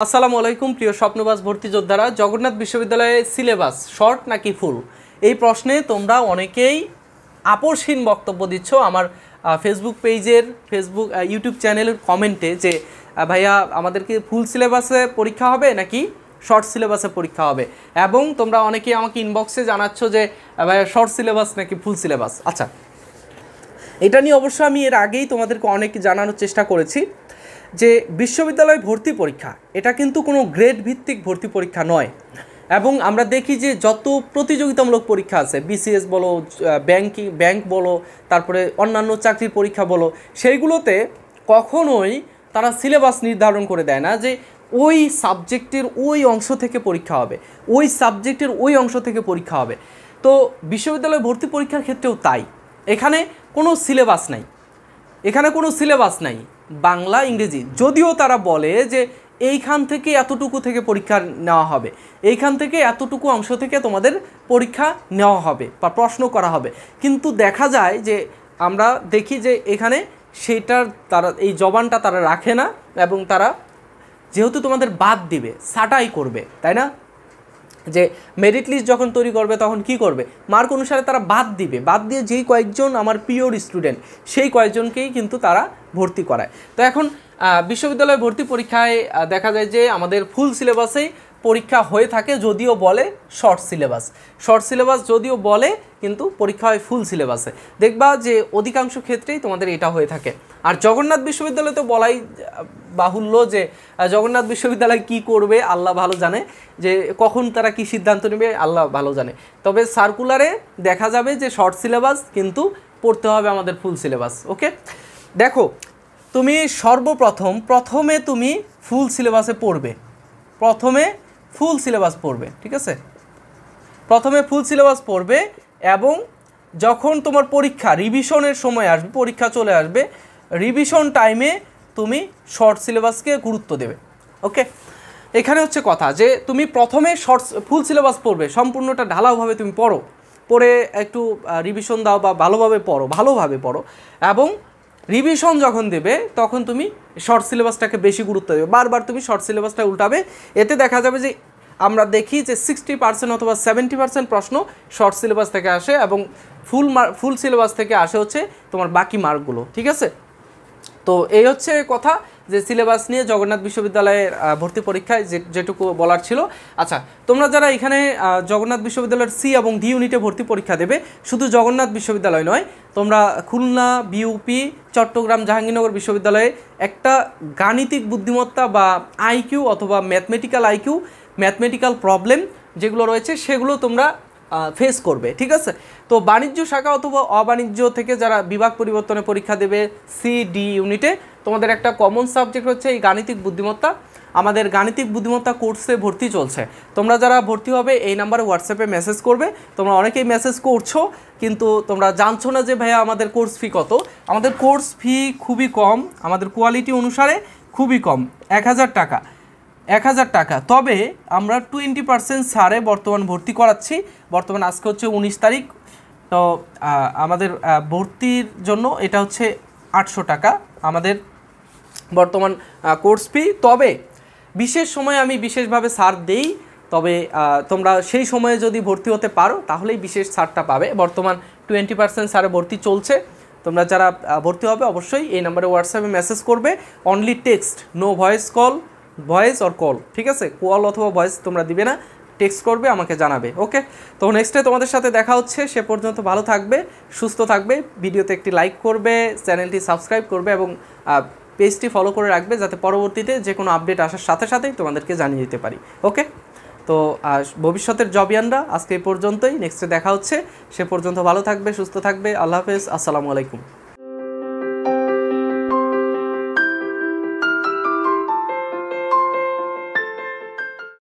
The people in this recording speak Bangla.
আসসালামু আলাইকুম প্রিয় স্বপ্নবাস ভর্তি যোদ্ধারা। জগন্নাথ বিশ্ববিদ্যালয়ের সিলেবাস শর্ট নাকি ফুল, এই প্রশ্নে তোমরা অনেকেই আপোষহীন বক্তব্য দিচ্ছ আমার ফেসবুক পেজের ইউটিউব চ্যানেলের কমেন্টে যে ভাইয়া আমাদেরকে ফুল সিলেবাসে পরীক্ষা হবে নাকি শর্ট সিলেবাসে পরীক্ষা হবে, এবং তোমরা অনেকেই আমাকে ইনবক্সে জানাচ্ছ যে ভাইয়া শর্ট সিলেবাস নাকি ফুল সিলেবাস। আচ্ছা, এটা নিয়ে অবশ্য আমি এর আগেই তোমাদেরকে অনেক জানানোর চেষ্টা করেছি যে বিশ্ববিদ্যালয় ভর্তি পরীক্ষা এটা কিন্তু কোনো গ্রেড ভিত্তিক ভর্তি পরীক্ষা নয়, এবং আমরা দেখি যে যত প্রতিযোগিতামূলক পরীক্ষা আছে, বিসিএস বলো, ব্যাংক বলো, তারপরে অন্যান্য চাকরির পরীক্ষা বলো, সেইগুলোতে কখনোই তারা সিলেবাস নির্ধারণ করে দেয় না যে ওই সাবজেক্টের ওই অংশ থেকে পরীক্ষা হবে, ওই সাবজেক্টের ওই অংশ থেকে পরীক্ষা হবে। তো বিশ্ববিদ্যালয় ভর্তি পরীক্ষার ক্ষেত্রেও তাই, এখানে কোনো সিলেবাস নাই, বাংলা ইংরেজি। যদিও তারা বলে যে এইখান থেকে এতটুকু থেকে পরীক্ষা নেওয়া হবে, এইখান থেকে এতটুকু অংশ থেকে তোমাদের পরীক্ষা নেওয়া হবে বা প্রশ্ন করা হবে, কিন্তু দেখা যায় যে আমরা দেখি যে এখানে সেইটার তারা এই জবানটা তারা রাখে না, এবং তারা যেহেতু তোমাদের বাদ দিবে ছাঁটাই করবে, তাই না, যে মেরিট লিস্ট যখন তৈরি করবে তখন কি করবে, মার্ক অনুসারে তারা বাদ দিয়ে যেই কয়েকজন আমার পিওর স্টুডেন্ট সেই কয়েকজনকেই কিন্তু তারা ভর্তি করায়। তো এখন বিশ্ববিদ্যালয় ভর্তি পরীক্ষায় দেখা যায় যে আমাদের ফুল সিলেবাসেই পরীক্ষা হয়ে থাকে, যদিও বলে শর্ট সিলেবাস যদিও বলে, কিন্তু পরীক্ষা হয় ফুল সিলেবাসে। দেখবা যে অধিকাংশ ক্ষেত্রেই তোমাদের এটা হয়ে থাকে। আর জগন্নাথ বিশ্ববিদ্যালয় তো বলাই বাহুল্য যে জগন্নাথ বিশ্ববিদ্যালয় কি করবে আল্লাহ ভালো জানে, যে কখন তারা কি সিদ্ধান্ত নেবে আল্লাহ ভালো জানে। তবে সার্কুলারে দেখা যাবে যে শর্ট সিলেবাস, কিন্তু পড়তে হবে আমাদের ফুল সিলেবাস। ওকে, দেখো তুমি প্রথমে তুমি ফুল সিলেবাসে পড়বে, ঠিক আছে, প্রথমে ফুল সিলেবাস পড়বে, এবং যখন তোমার পরীক্ষা রিভিশনের সময় আসবে, পরীক্ষা চলে আসবে, রিভিশন টাইমে তুমি শর্ট সিলেবাসকে গুরুত্ব দেবে। ওকে, এখানে হচ্ছে কথা যে তুমি প্রথমে ফুল সিলেবাস পড়বে, সম্পূর্ণটা ঢালাওভাবে তুমি পড়ে একটু রিভিশন দাও বা ভালোভাবে পড়ো, এবং রিভিশন যখন দেবে তখন তুমি শর্ট সিলেবাসটাকে বেশি গুরুত্ব দেবে, বারবার তুমি শর্ট সিলেবাসটা উল্টাবে। এতে দেখা যাবে যে আমরা দেখি যে 60% অথবা 70% প্রশ্ন শর্ট সিলেবাস থেকে আসে, এবং ফুল সিলেবাস থেকে আসে হচ্ছে তোমার বাকি মার্কগুলো। ঠিক আছে, তো এই হচ্ছে কথা যে সিলেবাস নিয়ে জগন্নাথ বিশ্ববিদ্যালয়ের ভর্তি পরীক্ষায় যেটুকু বলার ছিল। আচ্ছা, তোমরা যারা এখানে জগন্নাথ বিশ্ববিদ্যালয়ের সি এবং ডি ইউনিটে ভর্তি পরীক্ষা দেবে, শুধু জগন্নাথ বিশ্ববিদ্যালয় নয়, তোমরা খুলনা, বিউপি, চট্টগ্রাম জাহাঙ্গীরনগর বিশ্ববিদ্যালয়ে একটা গাণিতিক বুদ্ধিমত্তা বা আইকিউ অথবা ম্যাথমেটিক্যাল প্রবলেম যেগুলো রয়েছে সেগুলো তোমরা ফেস করবে। ঠিক আছে, তো বাণিজ্য শাখা অথবা অবাণিজ্য থেকে যারা বিভাগ পরিবর্তনে পরীক্ষা দেবে সি ডি ইউনিটে, তোমাদের একটা কমন সাবজেক্ট হচ্ছে এই গাণিতিক বুদ্ধিমত্তা। আমাদের গাণিতিক বুদ্ধিমত্তা কোর্সে ভর্তি চলছে, তোমরা যারা ভর্তি হবে এই নাম্বারে হোয়াটসঅ্যাপে মেসেজ করবে। তোমরা অনেকেই মেসেজ করছো, কিন্তু তোমরা জানছো না যে ভাইয়া আমাদের কোর্স ফি কত। আমাদের কোর্স ফি খুবই কম, আমাদের কোয়ালিটি অনুসারে খুবই কম, 1000 টাকা। তবে আমরা 20% ছাড়ে বর্তমান ভর্তি করাচ্ছি। বর্তমান আজকে হচ্ছে 19 তারিখ, তো আমাদের ভর্তির জন্য এটা হচ্ছে 800 টাকা আমাদের বর্তমান কোর্স ফি। তবে বিশেষ সময়ে আমি বিশেষভাবে ছাড় দেই, তবে তোমরা সেই সময়ে যদি ভর্তি হতে পারো তাহলেই বিশেষ ছাড়টা পাবে। বর্তমান 20% ছাড়ে ভর্তি চলছে। তোমরা যারা ভর্তি হবে অবশ্যই এই নাম্বারে হোয়াটসঅ্যাপে মেসেজ করবে, only text, no voice or call. ঠিক আছে, কল অথবা ভয়েস তোমরা দিবে না, টেক্সট করবে, আমাকে জানাবে। ওকে, তো নেক্সটে তোমাদের সাথে দেখা হচ্ছে। সে পর্যন্ত ভালো থাকবে, সুস্থ থাকবে, ভিডিওতে একটি লাইক করবে, চ্যানেলটি সাবস্ক্রাইব করবে, এবং পেজটি ফলো করে রাখবে, যাতে পরবর্তীতে যে কোনো আপডেট আসার সাথে সাথেই তোমাদেরকে জানিয়ে দিতে পারি। ওকে, তো ভবিষ্যতের জবিয়ানরা আজকে এই পর্যন্তই, নেক্সটে দেখা হচ্ছে। সে পর্যন্ত ভালো থাকবে, সুস্থ থাকবে, আল্লাহ হাফেজ, আসসালামু আলাইকুম।